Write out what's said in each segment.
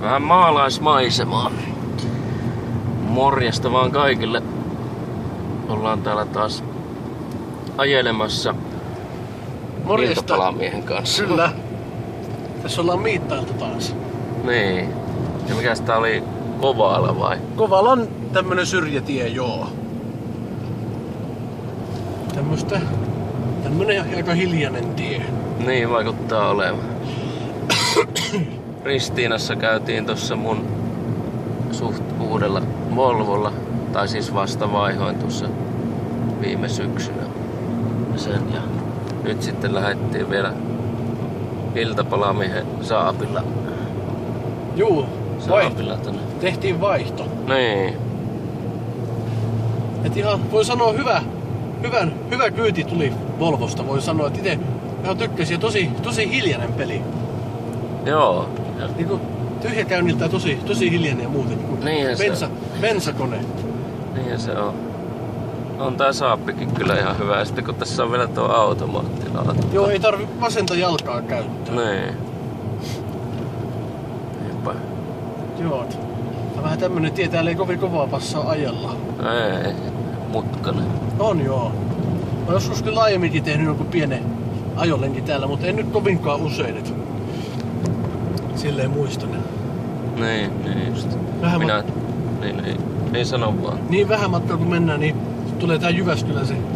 Vähän maalaismaisemaa. Morjesta vaan kaikille. Ollaan täällä taas ajelemassa iltapalamiehen kanssa. Kyllä. Tässä ollaan miittailtu taas. Niin. Ja mikäs tää oli? Kovaala vai? Kovalan tämmönen syrjätie, joo. Tämmönen aika hiljainen tie. Niin vaikuttaa olevan. Ristiinassa käytiin tossa mun suht uudella Volvolla. Tai siis vasta vaihoin tuossa viime syksynä sen, ja nyt sitten lähdettiin vielä iltapalamiehen Saabilla. Juu, Saabilla tänne. tehtiin vaihto. Niin. Et ihan voi sanoa hyvä kyyti tuli Volvosta, voi sanoa, että itse ihan tykkäsin, tosi hiljainen peli. Joo. Niinku tyhjäkäynniltä tosi hiljainen ja muuten. Niinhän Bensakone. Niin se on. On tää Saabbikin kyllä ihan hyvä, ja sitten kun tässä on vielä tuo automaattilaatto. Joo, ei tarvi vasenta jalkaa käyttää. Niin. Niinpä. Joo. Tää vähän tämmönen tie, täällä ei kovin kovaa passaa ajalla. Ei, mutkanen. On joo. Mä joskus kyllä aiemminkin tehnyt jonkun pienen ajolenkin täällä, mutta en nyt kovinkaan usein. Et silleen muistan. Niin just. Vähän Niin sano vaan. niin vähän matkaa kun mennään, niin tulee tää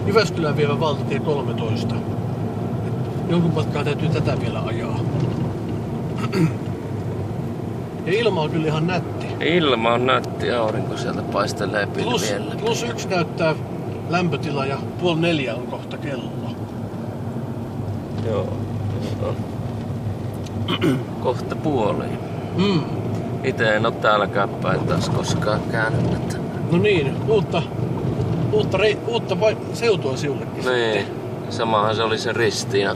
Jyväskylän vievä valtatie 13. Et jonkun matkaa täytyy tätä vielä ajaa. Ja ilma on kyllä ihan nätti. Ilma on nätti, aurinko sieltä paistelee pilviellä. Plus 1 näyttää lämpötila ja 3:30 on kohta kello. Joo. Kohta puoliin. Ite en oo täälläkään päin taas koskaan käynyt. No niin, uutta seutua siullekin. Niin, samahan se oli se Ristiina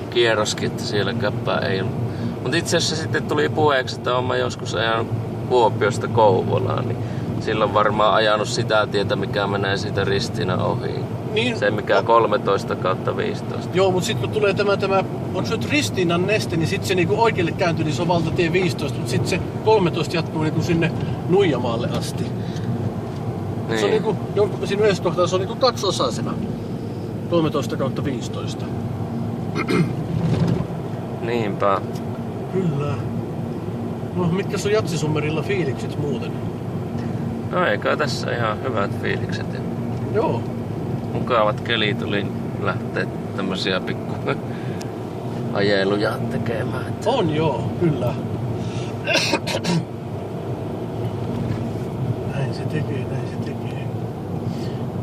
kierroskin, että siellä käppää ei ollut. Mut itse asiassa sitten tuli puheeksi, että oon mä joskus ajanut Kuopiosta Kouvolaan, niin silloin varmaan ajanut sitä tietä, mikä menee siitä Ristiina ohi. Niin, se mikä 13/15. Joo, mut sit kun tulee tämä on se nyt Ristiinan neste, niin sit se niinku oikealle kääntyy, niin se on valtatie 15, mut sit se 13 jatkuu niinku sinne Nuijamaalle asti. Niin. Se on niinku, siinä yhdessä kohtaa se on niinku kaksiosaisena. 13/15. Niinpä. Kyllä. No, mitkä on Jatsisummerilla fiilikset muuten? No eikä tässä ihan hyvät fiilikset. Joo. Mukavat kelit tuli lähteä tämmösiä pikku ajeluja tekemään. On joo, kyllä. Näin se tekee.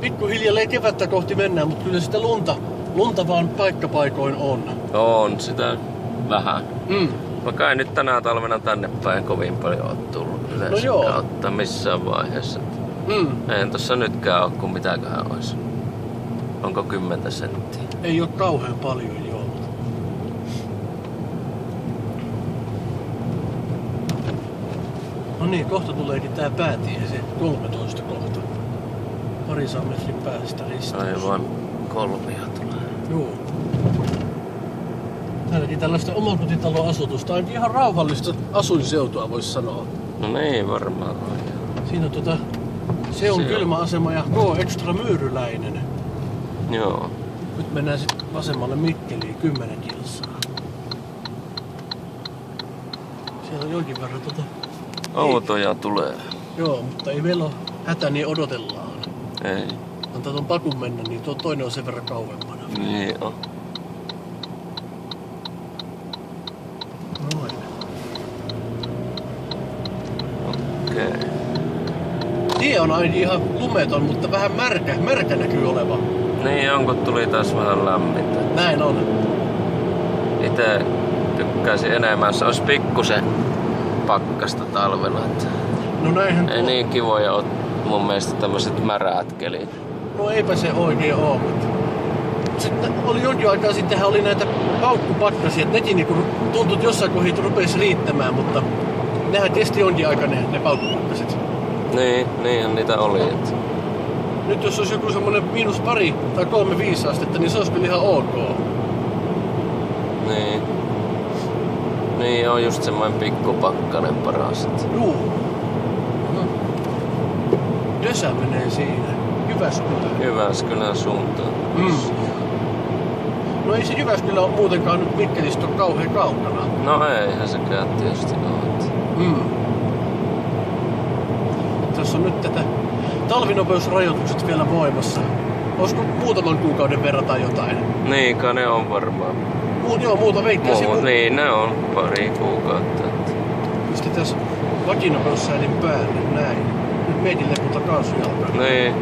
Pikkuhiljalleen kevättä kohti mennään, mutta kyllä sitä lunta vaan paikkapaikoin on. On sitä vähän. Mm. Vaikka ei nyt tänä talvena tänne päin kovin paljon ole tullut yleensä kautta missään vaiheessa. Eihän tossa nytkään oo, kun mitäköhän ois. Onko 10 senttiä? Ei oo kauhean paljon, joo. No niin, kohta tuleekin tää päätie, se 13 kohta. Parisadan metrin päästä risteys. Aivan, kolmia tulee. Joo. Täälläkin tällaista omakotitalon asutusta, ainakin ihan rauhallista asuinseutua voisi sanoa. No niin, varmaan on. Siinä se on kylmäasema ja K-Extra Myyryläinen. Joo. Nyt mennään sitten vasemmalle Mikkeliin 10 kilsaa. Siellä on jonkin verran autoja tulee. Joo, mutta ei meillä ole hätä, niin odotellaan. Ei. Antaa ton pakun mennä, niin tuo toinen on sen verran kauemmana. Niin on. Noin. Okei. Tie on aina ihan lumeton, mutta vähän märkä näkyy oleva. Niin on, kun tuli taas vähän lämmintä. Näin on. Ite tykkäisin enemmän, se olisi pikkusen pakkasta talvella. No näinhän ei niin kivoja ole mun mielestä tämmöiset märäät kelit. No eipä se oikein oo, mutta sitten oli jonkin aikaa sittenhän oli näitä paukkupakkasia, että nekin niinku tuntui, että jossain kohdin rupesi riittämään, mutta nehän kesti jonkin aikaa ne paukkupakkaset. Niin niitä oli. Että nyt jos olisi joku semmonen -2 tai 3,5 astetta, niin se olisi kyllä ihan ok. Niin. Niin, on just semmoinen pikkupakkanen paras. Juu. Dösä menee siinä. Jyväskylään. Jyväskylän suuntaan. No ei se Jyväskylä ole muutenkaan nyt Mikkelistä ole kauhean kaukana. No eihän sekään tietysti ole. Tässä on nyt tätä talvinopeusrajoitukset vielä voimassa. Olisiko muutaman kuukauden verran tai jotain? Niin, kai ne on varmaan. Muuta veikkaisin. Niin, ne on pari kuukautta. Pistetään vakinopeussäädin päälle, näin. Nyt mietin lepulta kaasujalkaan. Niin.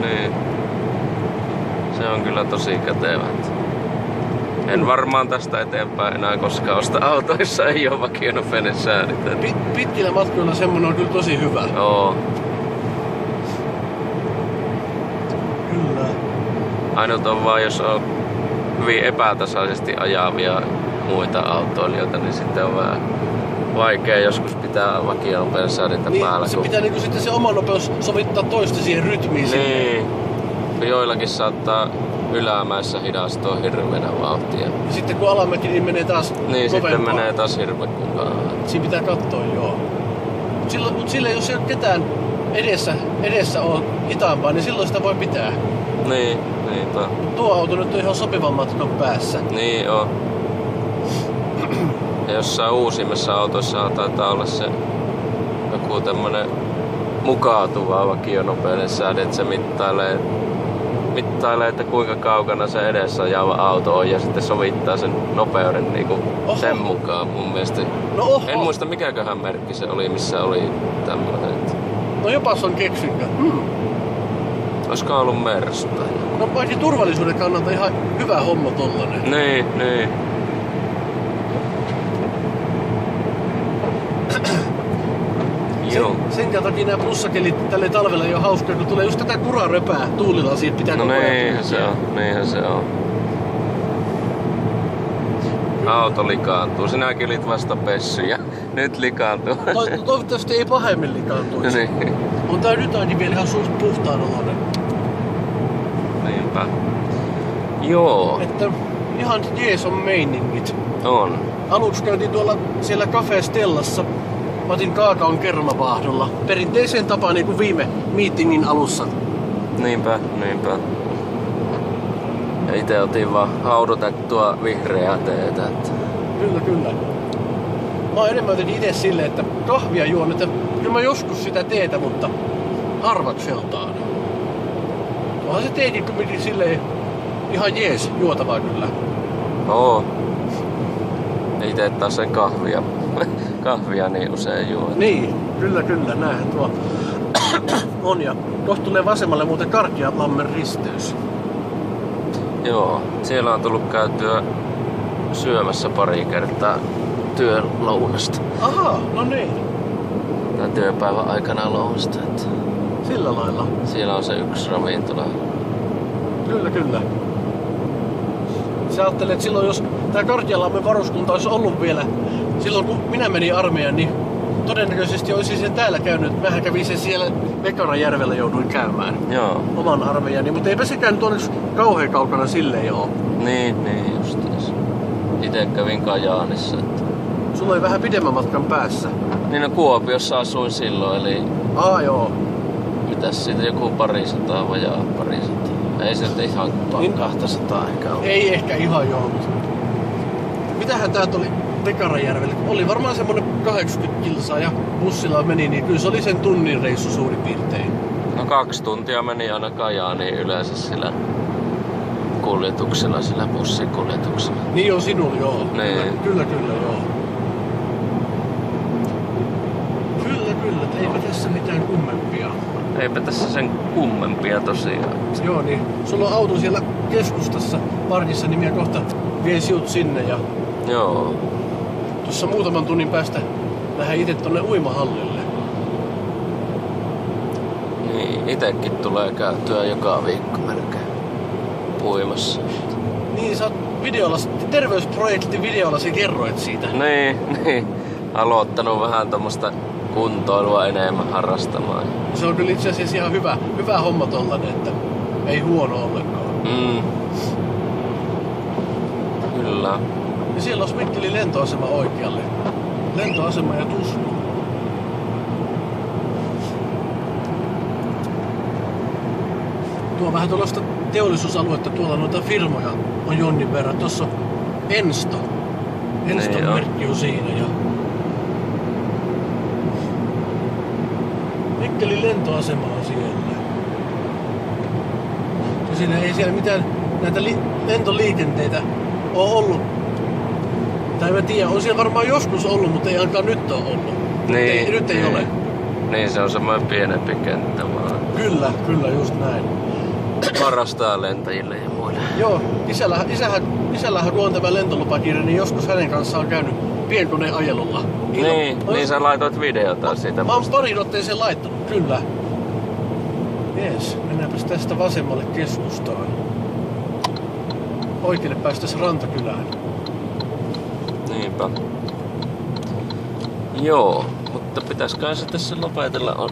Se on kyllä tosi kätevät. En varmaan tästä eteenpäin enää koskaan osta autoissa, ei oo vakionopeinen säädit. Pitkillä matkoilla semmonen on kyllä tosi hyvä. Joo. Kyllä. Ainut on vaan, jos on hyvin epätasaisesti ajavia muita autoilijoita, niin sitten on vähän vaikea joskus pitää vakionopeuden säädintä Niin, päällä. se pitää niinku sitten se oma nopeus sovittaa toista siihen rytmiin. Niin. Joillakin saattaa ylämäessä hidastua hirveänä vauhtia. Ja sitten kun alamäki, niin menee taas Niin, kovempaa. sitten menee taas hirveän kukaan. Siinä pitää katsoa, joo. Mut sillä jos ei ole ketään edessä on hitaampaa, niin silloin sitä voi pitää. Niin, niinpä. Tuo auto nyt on ihan sopivan matkan päässä. Niin on. Ja jossain uusimmissa autoissa taitaa olla se joku tämmönen mukautuva vakionopeuden säädä, että se mittailee, että kuinka kaukana se edessä ajava auto on ja sitten sovittaa sen nopeuden niinku sen mukaan mun mielestä. No oho. En muista mikäköhän merkki se oli, missä oli tämmönen. No jopas on keksinkö. Olisiko ollut Mersu tai joku? No paitsi turvallisuuden kannalta ihan hyvä homma tollanen. Niin. Joo. Sen takia nämä plussakelit tälle talvella ei ole hauskaa, kun tulee just tätä kuraröpää tuulilla, siitä pitää No niinhän se on. Auto likaantuu. Sinäkin olit vasta pessy ja nyt likaantuu. Toivottavasti ei pahemmin likaantuisi. Niin. On tää nyt ainakin vielä ihan suht puhtaan oloinen. Niinpä. Joo. Että ihan jees on meiningit. On. Aluksi käytiin tuolla siellä Cafe Stellassa. Mä otin kaakaon kermavaahdolla. Perinteiseen tapaan niin kuin viime meetingin alussa. Niinpä. Ja ite otin vaan haudutettua vihreää teetä. Kyllä. Mä oon enemmän jotenkin ite silleen, että kahvia juon, että kyllä mä joskus sitä teetä, mutta harvakseltaan. Onhan se teekin kuitenkin silleen ihan jees juotavaa kyllä. Oo. Ite taas sen kahvia niin usein juo. Niin, kyllä, näinhän tuo on. Ja kohta tulee vasemmalle muuten Karkialammen risteys. Joo, siellä on tullut käytyä syömässä pari kertaa työn lounasta. Aha, no niin. Tai työpäivän aikana lounasta. Sillä lailla. Siellä on se yksi ravintola. Kyllä. Sä ajattelet, että silloin jos tää Karkialammen varuskunta olisi ollut vielä, silloin kun minä menin armeijan, niin todennäköisesti olisin sen täällä käynyt. Mähän kävin sen siellä Vekarajärvellä jouduin käymään. Joo. Oman armeijani, mutta eipä sekään nyt onneksi kauhean kaukana silleen oo. Niin justiis. Ite kävin Kajaanissa. Sulla oli vähän pidemmän matkan päässä. Niin no Kuopiossa asuin silloin, eli Joo. mitäs siitä joku parisataa, vajaa parisataa. Ei se nyt ihan Niin. 200 ehkä ollut. Ei ehkä ihan joo, mutta mitähän täältä oli Vekarajärvelle? Oli varmaan semmonen 80 kilsaa ja bussilla meni, niin kyllä se oli sen tunnin reissu suurin piirtein. No 2 tuntia meni aina Kajaaniin yleensä sillä kuljetuksella, sillä bussikuljetuksella. Niin on sinulla, joo. Niin. Kyllä, joo. Kyllä, eipä tässä mitään kummempia. Eipä tässä sen kummempia tosiaan. Joo, niin sulla on auto siellä keskustassa parkissa, niin minä kohta vien sinut sinne ja Joo. tuossa muutaman tunnin päästä lähden itse tonne uimahallille. Niin, itekin tulee käytyä joka viikko melkein uimassa. Niin, sä oot terveysprojektin videolla sä kerroit siitä. Niin. Aloittanut vähän tommosta kuntoilua enemmän harrastamaan. Se on kyllä itse asiassa ihan hyvä homma tollanen, että ei huono ollenkaan. Kyllä. Ja siellä on Mikkelin lentoasema oikealle. Lentoasema ja Tusku. Tuo on vähän tuollaista teollisuusaluetta, tuolla noita firmoja on jonnin verran. Tuossa on Ensto. Enston Niin merkki on siinä. Ja Mikkelin lentoasema on siellä. Tosin ei siellä mitään näitä lentoliikenteitä ole ollut. Tai mä tiedän, on siellä varmaan joskus ollut, mutta ei ainakaan nyt ole ollut. Niin, Nyt ei ole. Niin, se on semmoinen pienempi kenttä vaan. Kyllä, just näin. Parastaa lentäjille ja muille. Joo, isällähän kun on tämä lentolupakirja, niin joskus hänen kanssaan on käynyt pienkoneen ajelulla. Niin sä laitoit videota siitä. Mä oon parin otteeseen laittanut, kyllä. Jees, mennäänpäs tästä vasemmalle keskustaan. Oikealle päästäis Rantakylään. Niinpä. Joo, mutta pitäisikö se tässä lopetella? On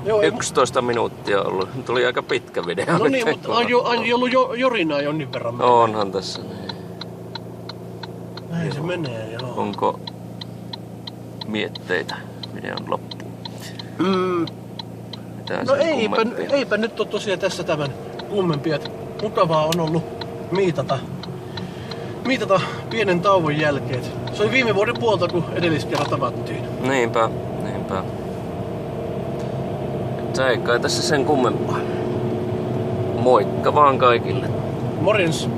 Joo, 11 minuuttia ollut. Tuli aika pitkä video. No niin, mutta on ollut jorinaa jonnin verran. Onhan tässä. Niin. Näin se menee, joo. Onko mietteitä videon loppuun? Mitään No sen eipä nyt ole tosiaan tässä tämän kummempia. Mukavaa on ollut miitata pienen tauon jälkeen. Se oli viime vuoden puolta, kun edelliskerran tavattiin. Niinpä. Se ei kai tässä sen kummempaa. Moikka vaan kaikille. Morjens!